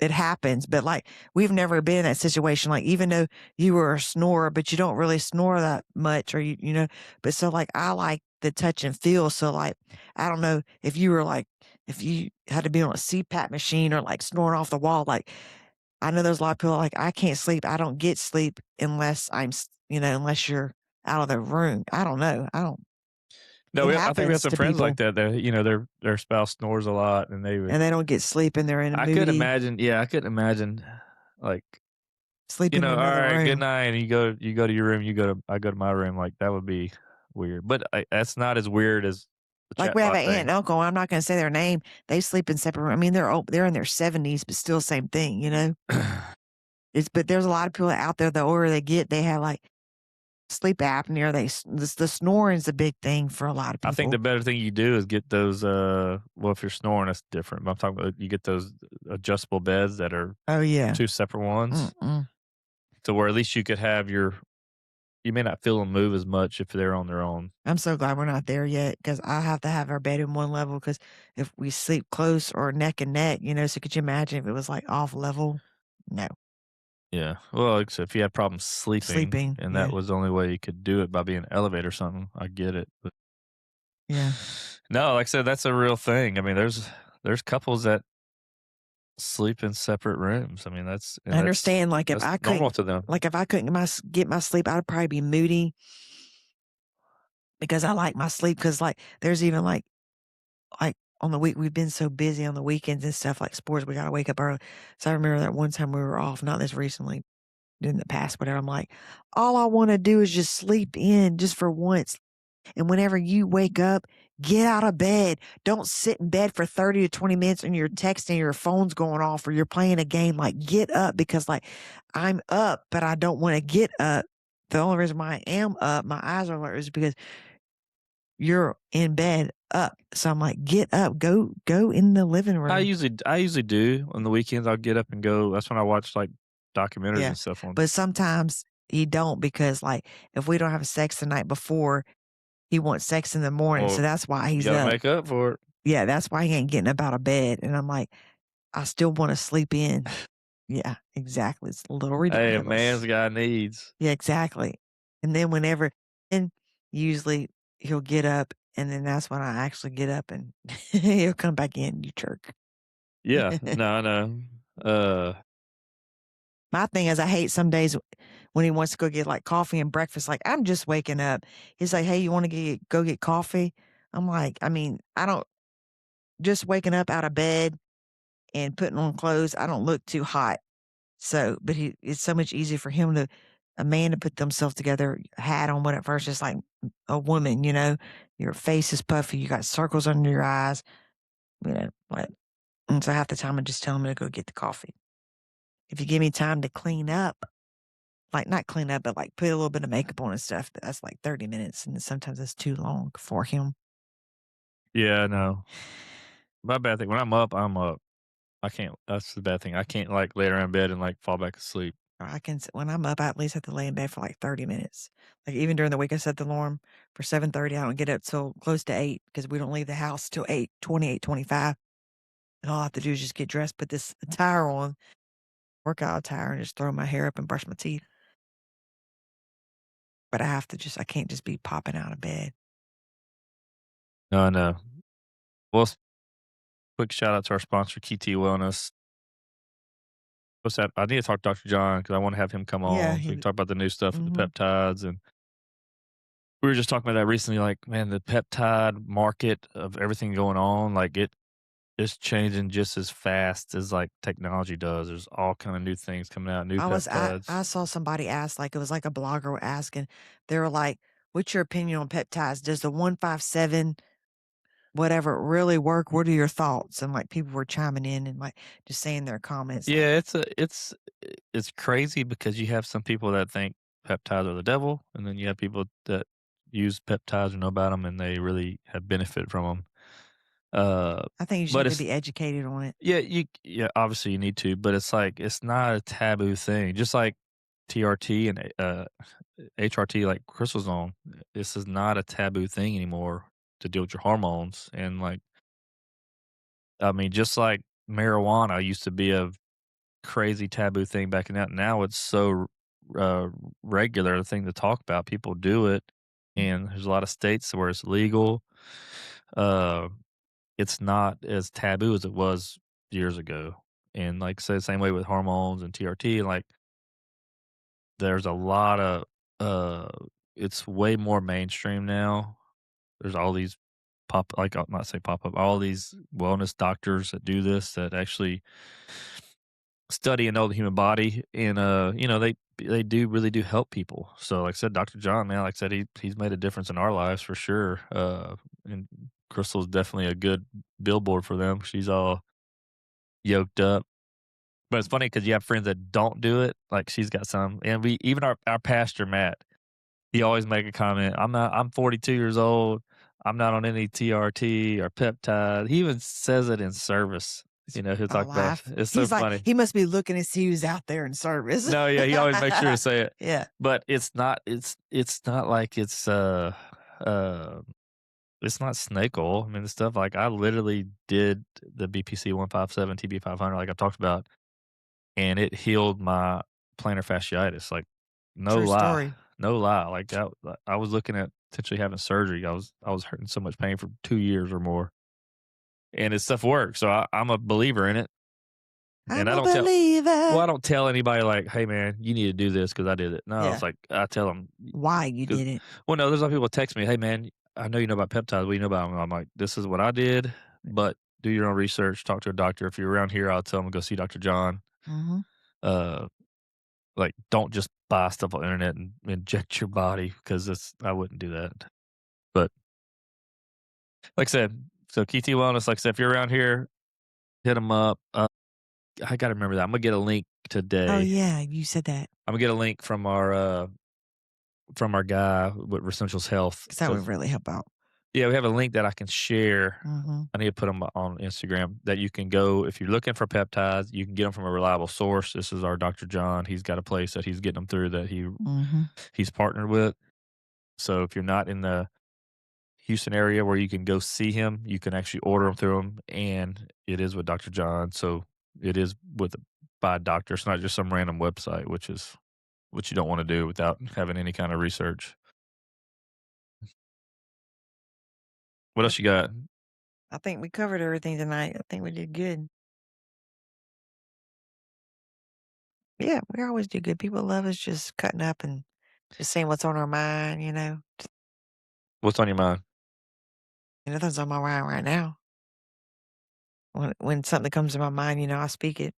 it happens, but like, we've never been in that situation. Like, even though you were a snorer, but you don't really snore that much, or but so like, I like the touch and feel. So, like, I don't know if you had to be on a CPAP machine or like snoring off the wall, like, I know there's a lot of people like, I can't sleep. I don't get sleep unless unless you're out of the room. I don't know. No, It I think we have happens some to friends people like that. That their spouse snores a lot, and they would. and they don't get sleep and they're in a I could moody, imagine. Yeah, I could imagine. Like sleeping in all another right, good room. night, and you go to your room. I go to my room. Like that would be weird, but that's not as weird as the Like we have chatbot an aunt thing. and uncle. I'm not going to say their name. They sleep in separate rooms. They're in their 70s, but still same thing. But there's a lot of people out there. The older they get, they have like sleep apnea. The snoring is a big thing for a lot of people. I think the better thing you do is get those. Well, if you're snoring, that's different. But I'm talking about you get those adjustable beds that are Oh yeah, two separate ones, Mm-mm. to where at least you could have your you may not feel them move as much if they're on their own. I'm so glad we're not there yet because I have to have our bed in one level because if we sleep close or neck and neck, so could you imagine if it was like off level? No. Yeah. Well, except if you had problems sleeping Sleeping. and Yeah. that was the only way you could do it by being elevated or something, I get it. But Yeah. no, like I said, that's a real thing. I mean, there's couples that sleep in separate rooms. I mean, I understand. that's normal to them. If I couldn't get my sleep, I'd probably be moody because I like my sleep. Because there's even like on the week we've been so busy on the weekends and stuff like sports, we got to wake up early. So I remember that one time we were off, not this recently, in the past, whatever. I'm like, all I want to do is just sleep in just for once. And whenever you wake up, get out of bed. Don't sit in bed for 30 to 20 minutes and you're texting, your phone's going off, or you're playing a game. Get up because I'm up, but I don't want to get up. The only reason why I am up, my eyes are alert, is because you're in bed up. So I'm like, get up, go in the living room. I usually do on the weekends. I'll get up and go. That's when I watch like documentaries Yeah. and stuff on. But sometimes he don't because if we don't have sex the night before, he wants sex in the morning. Well, so that's why you he's gotta up. make up for it. Yeah, that's why he ain't getting up out of bed. And I'm like, I still want to sleep in. Yeah, exactly. It's a little Hey, a ridiculous. man's got needs. Yeah, exactly. And then and usually he'll get up, and then that's when I actually get up and he'll come back in, you jerk. Yeah, no, I know. My thing is, I hate some days when he wants to go get coffee and breakfast. I'm just waking up. He's like, hey, you want to go get coffee? I'm like, I don't, just waking up out of bed and putting on clothes, I don't look too hot. So, but it's so much easier for a man to put themselves together, hat on, what at first, just like a woman, your face is puffy, you got circles under your eyes, and so half the time I just tell him to go get the coffee. If you give me time to clean up, not clean up, but put a little bit of makeup on and stuff, that's 30 minutes. And sometimes that's too long for him. Yeah, no. My bad thing. When I'm up, I'm up. I can't. That's the bad thing. I can't lay around in bed and fall back asleep. When I'm up, I at least have to lay in bed for 30 minutes. Even during the week, I set the alarm for 7:30. I don't get up till close to 8 because we don't leave the house till 8:20, 8:25. And all I have to do is just get dressed, put this attire on, workout attire, and just throw my hair up and brush my teeth. But I can't just be popping out of bed. No, no. Well, quick shout out to our sponsor, KT Wellness. What's that? I need to talk to Dr. John because I want to have him come Yeah, on so we can talk about the new stuff with the peptides. And we were just talking about that recently. Man, the peptide market of everything going on, it's changing just as fast as technology does. There's all kind of new things coming out, new peptides. I saw somebody ask, it was a blogger asking, they were like, what's your opinion on peptides? Does the 157 whatever really work? What are your thoughts? And people were chiming in and just saying their comments. Yeah, it's crazy because you have some people that think peptides are the devil, and then you have people that use peptides or know about them, and they really have benefit from them. I think you just But need to be educated on it. yeah, obviously you need to, but it's not a taboo thing. Just like TRT and HRT, like Crystal's on, this is not a taboo thing anymore to deal with your hormones. And just like marijuana used to be a crazy taboo thing back in that. Now it's so regular thing to talk about. People do it, and there's a lot of states where it's legal. It's not as taboo as it was years ago. And say the same way with hormones and TRT. There's a lot of it's way more mainstream now. There's all these I'll not say pop up, all these wellness doctors that do this that actually study and know the human body, and they really do help people. So like I said, Dr. John, man, like I said, he's made a difference in our lives for sure. And Crystal's definitely a good billboard for them. She's all yoked up. But it's funny because you have friends that don't do it. Like she's got some, and we even our pastor Matt, he always make a comment. I'm 42 years old. I'm not on any TRT or peptide. He even says it in service. You know, he'll I talk about laugh. it's so He's like, funny. he must be looking to see who's out there in service. No, yeah, he always makes sure to say it. Yeah. But it's not like it's not snake oil. I mean, the stuff like I literally did the BPC 157 TB 500 like I talked about, and it healed my plantar fasciitis. Like no True lie, story. no lie. Like that, I was looking at potentially having surgery. I was hurting so much pain for 2 years or more, and this stuff works. So I'm a believer in it, and I'm I a don't tell. Well, I believer. don't tell anybody like, "Hey, man, you need to do this because I did it." No, Yeah. it's like I tell them Why you because, did it. well, no, there's a lot of people that text me, "Hey, man, I know you know about peptides. What do you know about them?" I'm like, "This is what I did, but do your own research. Talk to a doctor. If you're around here, I'll tell them to go see Dr. John. Mm-hmm. Uh, like, don't just buy stuff on the internet and inject your body because I wouldn't do that." But like I said, so KT Wellness, like I said, if you're around here, hit them up. I got to remember that. I'm gonna get a link Oh, today. yeah. You said that. I'm gonna get a link from our guy with Essentials Health. Because that would really help out. Yeah, we have a link that I can share. Mm-hmm. I need to put them on Instagram that you can go if you're looking for peptides. You can get them from a reliable source. This is our Dr. John. He's got a place that he's getting them through that Mm-hmm. he's partnered with. So if you're not in the Houston area where you can go see him, you can actually order them through him, and it is with Dr. John. So it is by a doctor. It's not just some random website, which is what you don't want to do without having any kind of research. What else you got? I think we covered everything tonight. I think we did good. Yeah, we always do good. People love us just cutting up and just saying what's on our mind, you know. What's on your mind? Nothing's on my mind right now. When something comes to my mind, you know, I speak it.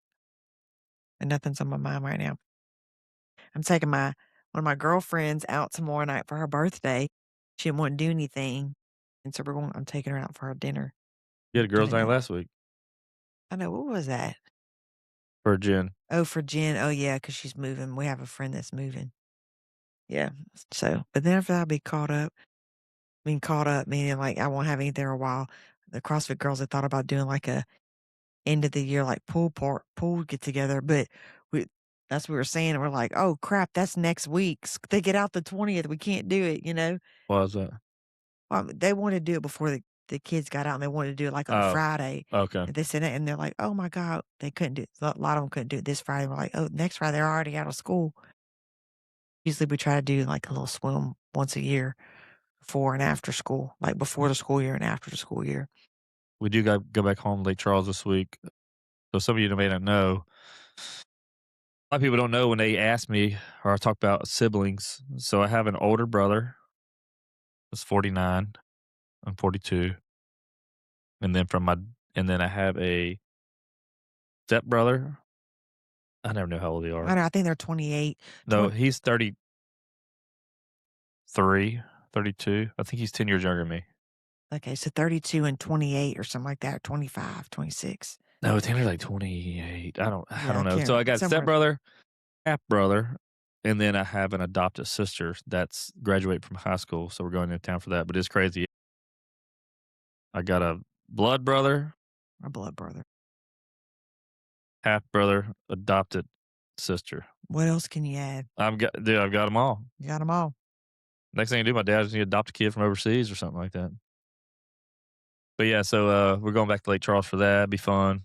And nothing's on my mind right now. I'm taking one of my girlfriends out tomorrow night for her birthday. She didn't want to do anything. And so I'm taking her out for our dinner. You had a girls' Doing night that. last week I know, what was that? for Jen. Oh, for Jen. Oh, yeah, because she's moving. We have a friend that's moving. Yeah. So, but then after that, I'll be caught up. Being caught up, meaning like I won't have anything there a while. The CrossFit girls had thought about doing like a end of the year like pool get together, but that's what we were saying. And we're like, oh crap, that's next week. They get out the 20th. We can't do it, you know? Why was that? Well, they wanted to do it before the kids got out and they wanted to do it like on a Oh, Friday. okay. And they said that, and they're like, oh my God, they couldn't do it. A lot of them couldn't do it this Friday. We're like, oh, next Friday, they're already out of school. Usually we try to do like a little swim once a year before and after school, like before the school year and after the school year. We do go back home to Lake Charles this week. So some of you may not know. A lot of people don't know when they ask me or I talk about siblings. So I have an older brother that's 49. I'm 42. And then I have a stepbrother. I never know how old they I are. don't know, I think they're 28. No, he's 33, 32. I think he's 10 years younger than me. Okay, so 32 and 28 or something like that, or 25, 26. No, Tanner's like 28. I don't Yeah, know. So I got somewhere. stepbrother, half brother, and then I have an adopted sister that's graduated from high school. So we're going into town for that. But it's crazy. I got a blood brother, My blood brother. half brother, adopted sister. What else can you add? I've got them all. You got them all. Next thing I do, my dad just need to adopt a kid from overseas or something like that. But yeah, so we're going back to Lake Charles for that. Be fun.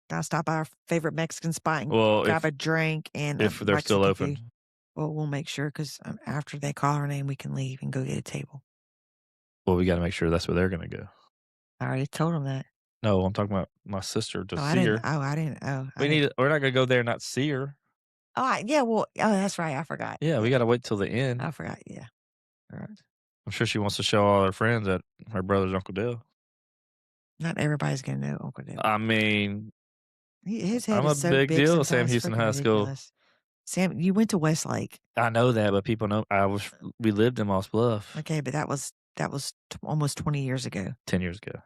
Gotta stop by our favorite Mexican spot and Well, grab a drink and if they're still Mexican open. food. Well, we'll make sure because after they call our name, we can leave and go get a table. Well, we got to make sure that's where they're going to go. I already told them that. No, I'm talking about my sister to see her. I didn't. Oh, We're not going to go there and not see her. Yeah. Well, that's right. I forgot. Yeah, we got to wait till the end. I forgot. Yeah. All right. I'm sure she wants to show all her friends that her brother's Uncle Dale. Not everybody's gonna know Uncle Dale. I mean, His head I'm is a so big big deal at Sam sometimes, Houston freaking High School. ridiculous. Sam, you went to Westlake. I know that, but people know we lived in Moss Bluff Okay, but that was almost 20 years ago. 10 years ago.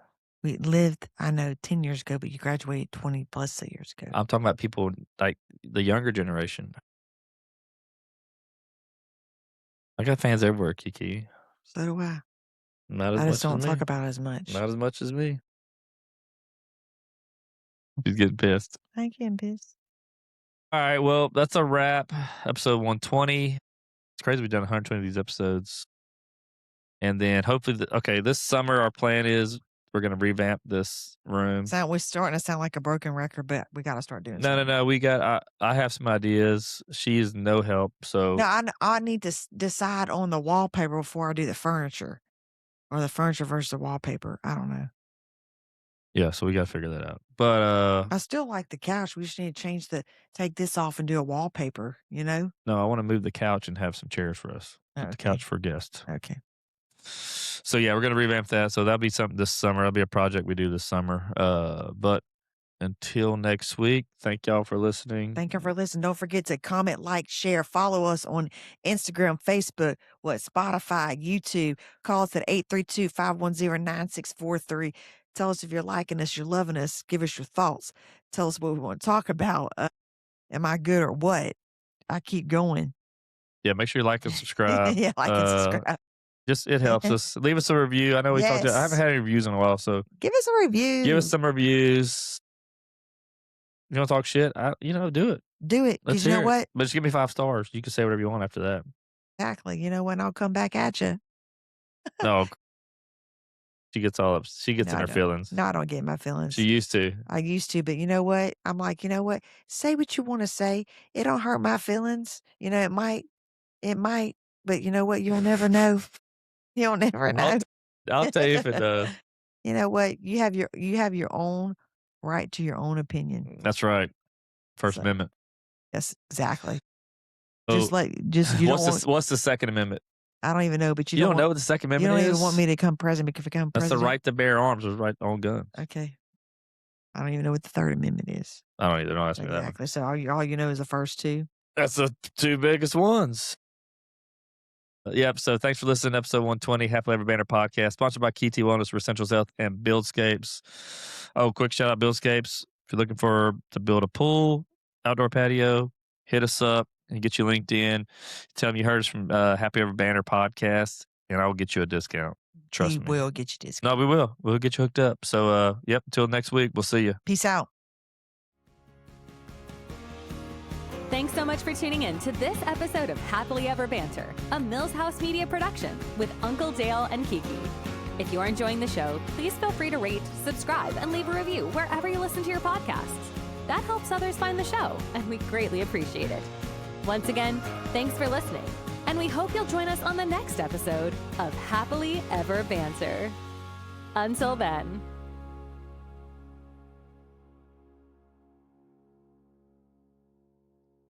We lived, I know, 10 years ago, but you graduated 20 plus years ago. I'm talking about people like the younger generation. I got fans everywhere, Kiki. So do I. Not as I much just don't as talk me. about it as much. Not as much as me. She's getting pissed. I ain't getting pissed. All right, well, that's a wrap. Episode 120. It's crazy we've done 120 of these episodes. And then hopefully, this summer our plan is we're going to revamp this room. We're starting to sound like a broken record, but we got to start doing something. No. We got. I have some ideas. She is no help. So No, I need to decide on the wallpaper before I do the furniture, or the furniture versus the wallpaper. I don't know. Yeah, so we got to figure that out. But I still like the couch. We just need to take this off and do a wallpaper. You know? No, I want to move the couch and have some chairs for us. Put the couch for guests. Okay. So yeah, we're gonna revamp that. So that'll be something this summer. That'll be a project we do this summer. But until next week, thank y'all for listening. Thank you for listening. Don't forget to comment, like, share, follow us on Instagram, Facebook, Spotify, YouTube. Call us at 832-510-9643. Tell us if you're liking us, you're loving us. Give us your thoughts. Tell us what we want to talk about. Am I good or what? I keep going. Yeah, make sure you like and subscribe. Yeah, like and subscribe. It helps us. Leave us a review. I know we talked. I haven't had any reviews in a while, so give us a review. Give us some reviews. You want to talk shit? Do it. Do it. Because you know what? But just give me 5 stars. You can say whatever you want after that. Exactly. You know what? I'll come back at you. No. She gets all up. She gets in her feelings. No, I don't get in my feelings. She used to. I used to, but you know what? I'm like, you know what? Say what you want to say. It don't hurt my feelings. It might, but you know what? You'll never know. You'll never know. I'll tell you if it does. You know what? You have your own right to your own opinion. That's right. First Amendment. Yes, exactly. So, what's the Second Amendment? I don't even know, but you don't know what the Second Amendment is? You don't even want me to become president. That's the right to bear arms, or right to own guns. Okay. I don't even know what the Third Amendment is. I don't either. Don't ask me that. Exactly. So all you know is the first two? That's the 2 biggest ones. So thanks for listening to episode 120, Happily Ever Banter podcast, sponsored by KT Wellness, Essentials Health, and Buildscapes. Oh, quick shout out Buildscapes. If you're looking to build a pool, outdoor patio, hit us up and get you linked in. Tell them you heard us from Happy Ever Banter podcast, and I will get you a discount. Trust me. We will get you a discount. No, we will. We'll get you hooked up. So, until next week, we'll see you. Peace out. Thanks so much for tuning in to this episode of Happily Ever Banter, a Mills House Media production with Uncle Dale and Kiki. If you're enjoying the show, please feel free to rate, subscribe, and leave a review wherever you listen to your podcasts. That helps others find the show, and we greatly appreciate it. Once again, thanks for listening, and we hope you'll join us on the next episode of Happily Ever Banter. Until then.